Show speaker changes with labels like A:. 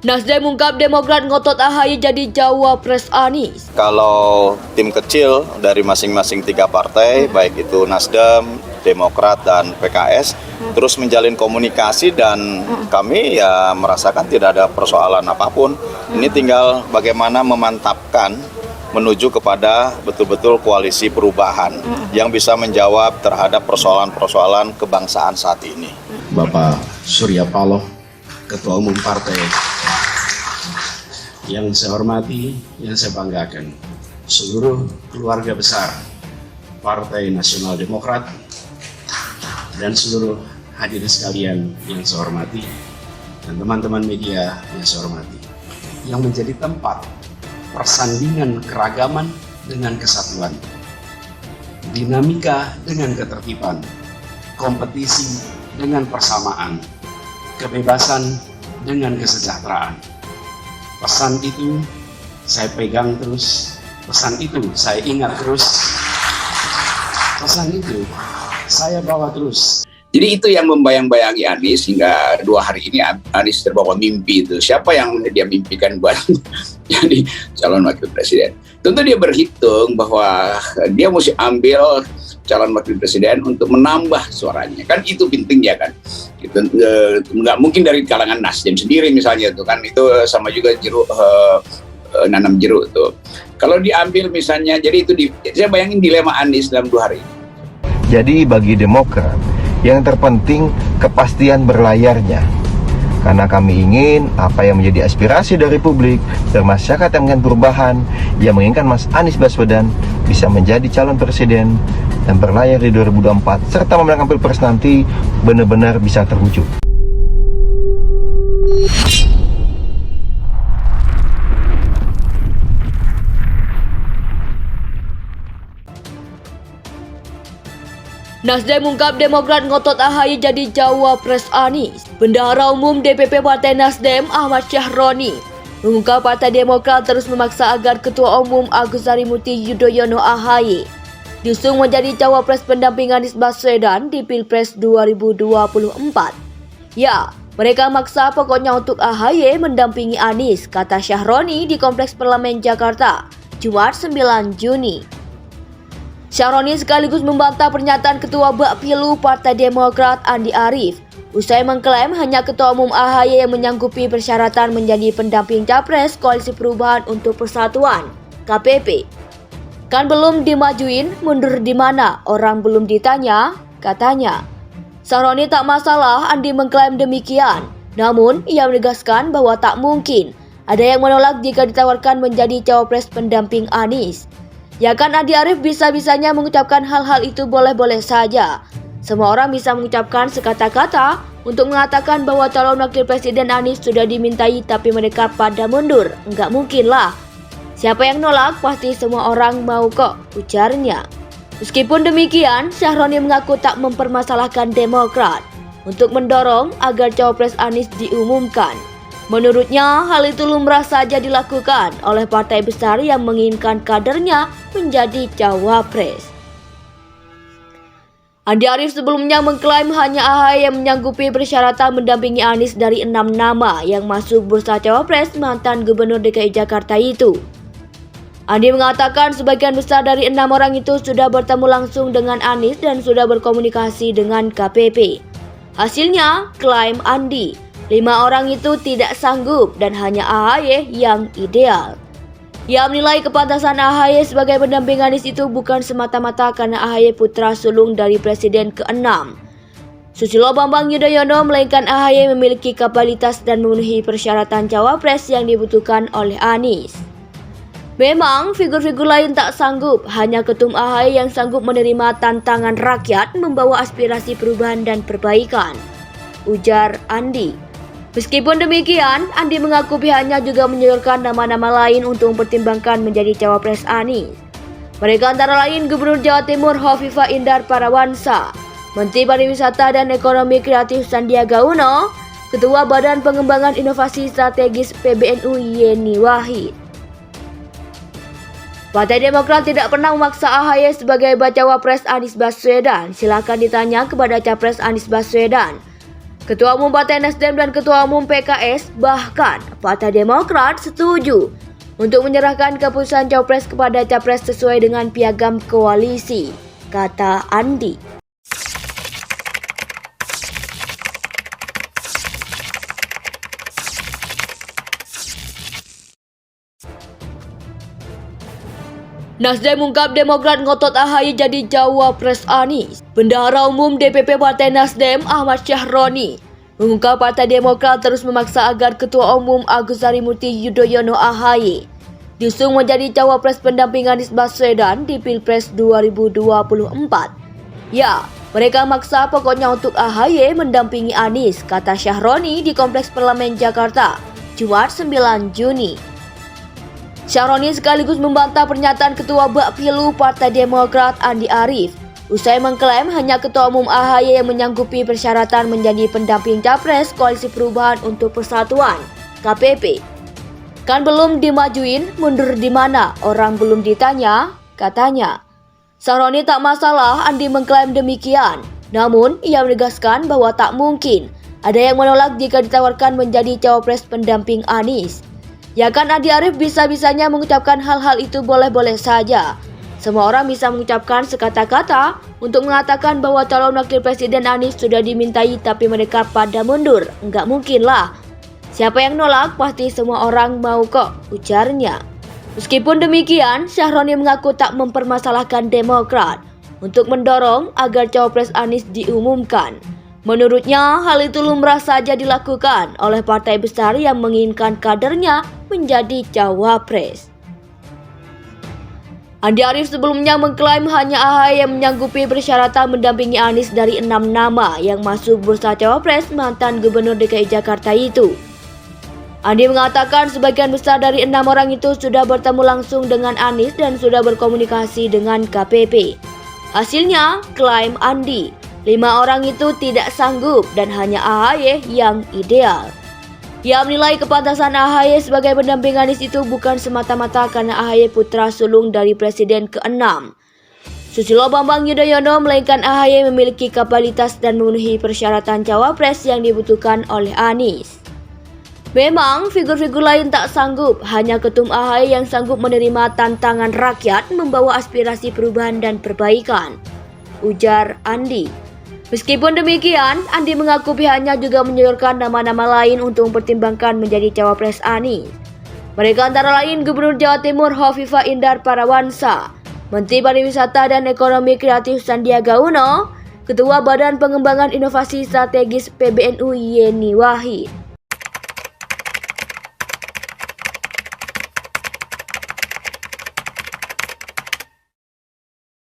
A: Nasdem ungkap Demokrat ngotot AHY jadi Cawapres Anies.
B: Kalau tim kecil dari masing-masing tiga partai, baik itu Nasdem, Demokrat, dan PKS, terus menjalin komunikasi dan kami ya merasakan tidak ada persoalan apapun. Ini tinggal bagaimana memantapkan menuju kepada betul-betul koalisi perubahan yang bisa menjawab terhadap persoalan-persoalan kebangsaan saat ini.
C: Bapak Surya Paloh, Ketua Umum Partai, yang saya hormati, yang saya banggakan, seluruh keluarga besar Partai Nasional Demokrat, dan seluruh hadirin sekalian yang saya hormati, dan teman-teman media yang saya hormati, yang menjadi tempat persandingan keragaman dengan kesatuan, dinamika dengan ketertiban, kompetisi dengan persamaan, kebebasan dengan kesejahteraan. Pesan itu saya pegang terus, pesan itu saya ingat terus, pesan itu saya bawa terus.
D: Jadi itu yang membayang-bayangi Anies hingga 2 hari ini. Anies terbawa mimpi itu. Siapa yang dia mimpikan buat jadi calon wakil presiden? Tentu dia berhitung bahwa dia mesti ambil calon wakil presiden untuk menambah suaranya. Kan itu pentingnya kan. Gitu, nggak mungkin dari kalangan Nasdem sendiri misalnya itu kan, itu sama juga jeruk nanam jeruk tuh. Kalau diambil misalnya, jadi itu saya bayangin dilema Anies dalam 2 hari.
E: Jadi bagi Demokrat yang terpenting kepastian berlayarnya. Karena kami ingin apa yang menjadi aspirasi dari publik dan masyarakat yang menginginkan perubahan, yang menginginkan Mas Anies Baswedan bisa menjadi calon presiden dan berlayar di 2024 serta memenangkan Pilpres nanti benar-benar bisa terwujud.
A: Nasdem ungkap Demokrat ngotot AHY jadi Cawapres Anies. Bendahara Umum DPP Partai Nasdem Ahmad Syahroni mengungkap Partai Demokrat terus memaksa agar Ketua Umum Agus Harimurti Yudhoyono AHY diusung menjadi Cawapres pendamping Anies Baswedan di Pilpres 2024. Ya, mereka maksa pokoknya untuk AHY mendampingi Anies, kata Syahroni di Kompleks Parlemen Jakarta, Jumat 9 Juni. Syahroni sekaligus membantah pernyataan Ketua Bapilu Partai Demokrat Andi Arief usai mengklaim hanya Ketua Umum AHY yang menyanggupi persyaratan menjadi pendamping Capres Koalisi Perubahan untuk Persatuan (KPP). Kan belum dimajuin, mundur di mana? Orang belum ditanya, katanya. Syahroni tak masalah Andi mengklaim demikian, namun ia menegaskan bahwa tak mungkin ada yang menolak jika ditawarkan menjadi Cawapres pendamping Anies. Ya kan Andi Arief bisa-bisanya mengucapkan hal-hal itu boleh-boleh saja. Semua orang bisa mengucapkan sekata-kata untuk mengatakan bahwa calon wakil presiden Anies sudah dimintai tapi mereka pada mundur. Enggak mungkin lah. Siapa yang nolak pasti semua orang mau kok, ujarnya. Meskipun demikian, Syahroni mengaku tak mempermasalahkan Demokrat untuk mendorong agar Cawapres Anies diumumkan. Menurutnya, hal itu lumrah saja dilakukan oleh partai besar yang menginginkan kadernya menjadi Cawapres. Andi Arief sebelumnya mengklaim hanya AHY yang menyanggupi persyaratan mendampingi Anies dari 6 nama yang masuk bursa Cawapres mantan Gubernur DKI Jakarta itu. Andi mengatakan sebagian besar dari 6 orang itu sudah bertemu langsung dengan Anies dan sudah berkomunikasi dengan KPP. Hasilnya, klaim Andi, 5 orang itu tidak sanggup dan hanya AHY yang ideal. Ia menilai kepantasan AHY sebagai pendamping Anies itu bukan semata-mata karena AHY putra sulung dari Presiden ke-6 Susilo Bambang Yudhoyono, melainkan AHY memiliki kapabilitas dan memenuhi persyaratan Cawapres yang dibutuhkan oleh Anies. Memang figur-figur lain tak sanggup, hanya Ketum AHY yang sanggup menerima tantangan rakyat membawa aspirasi perubahan dan perbaikan, ujar Andi. Meskipun demikian, Andi mengaku pihaknya juga menyodorkan nama-nama lain untuk mempertimbangkan menjadi Cawapres Anies. Mereka antara lain Gubernur Jawa Timur Hovifah Indar Parawansa, Menteri Pariwisata dan Ekonomi Kreatif Sandiaga Uno, Ketua Badan Pengembangan Inovasi Strategis PBNU Yeni Wahid. Partai Demokrat tidak pernah memaksa AHY sebagai bacawa pres Anies Baswedan. Silakan ditanya kepada Capres Anies Baswedan. Ketua Umum Partai Nasdem dan Ketua Umum PKS, bahkan Partai Demokrat setuju untuk menyerahkan keputusan Cawapres kepada Capres sesuai dengan piagam koalisi, kata Andi. Nasdem ungkap Demokrat ngotot AHY jadi Cawapres Anies. Bendahara Umum DPP Partai Nasdem Ahmad Syahroni mengungkap Partai Demokrat terus memaksa agar Ketua Umum Agus Harimurti Yudhoyono AHY diusung menjadi Cawapres pendamping Anies Baswedan di Pilpres 2024. Ya, mereka maksa pokoknya untuk AHY mendampingi Anies, kata Syahroni di Kompleks Parlemen Jakarta, Jumat 9 Juni. Syahroni sekaligus membantah pernyataan Ketua Bapilu Partai Demokrat Andi Arief usai mengklaim hanya Ketua Umum AHY yang menyanggupi persyaratan menjadi pendamping Capres Koalisi Perubahan untuk Persatuan (KPP). Kan belum dimajuin, mundur di mana? Orang belum ditanya, katanya. Syahroni tak masalah Andi mengklaim demikian, namun ia menegaskan bahwa tak mungkin ada yang menolak jika ditawarkan menjadi Cawapres pendamping Anies. Ya kan Andi Arief bisa-bisanya mengucapkan hal-hal itu boleh-boleh saja. Semua orang bisa mengucapkan sekata-kata untuk mengatakan bahwa calon wakil presiden Anies sudah dimintai tapi mereka pada mundur. Enggak mungkin lah. Siapa yang nolak pasti semua orang mau kok, ujarnya. Meskipun demikian, Syahroni mengaku tak mempermasalahkan Demokrat untuk mendorong agar Cawapres Anies diumumkan. Menurutnya, hal itu lumrah saja dilakukan oleh partai besar yang menginginkan kadernya menjadi Cawapres. Andi Arief sebelumnya mengklaim hanya AHY yang menyanggupi persyaratan mendampingi Anies dari 6 nama yang masuk bursa Cawapres mantan Gubernur DKI Jakarta itu. Andi mengatakan sebagian besar dari 6 orang itu sudah bertemu langsung dengan Anies dan sudah berkomunikasi dengan KPP. Hasilnya, klaim Andi, 5 orang itu tidak sanggup dan hanya AHY yang ideal. Ia menilai kepantasan AHY sebagai pendamping Anies itu bukan semata-mata karena AHY putra sulung dari Presiden ke-6 Susilo Bambang Yudhoyono, melainkan AHY memiliki kapabilitas dan memenuhi persyaratan Cawapres yang dibutuhkan oleh Anies. Memang figur-figur lain tak sanggup, hanya Ketum AHY yang sanggup menerima tantangan rakyat membawa aspirasi perubahan dan perbaikan, ujar Andi. Meskipun demikian, Andi mengaku pihaknya juga menyodorkan nama-nama lain untuk mempertimbangkan menjadi Cawapres Anies. Mereka antara lain Gubernur Jawa Timur Hovifah Indar Parawansa, Menteri Pariwisata dan Ekonomi Kreatif Sandiaga Uno, Ketua Badan Pengembangan Inovasi Strategis PBNU Yeni Wahid.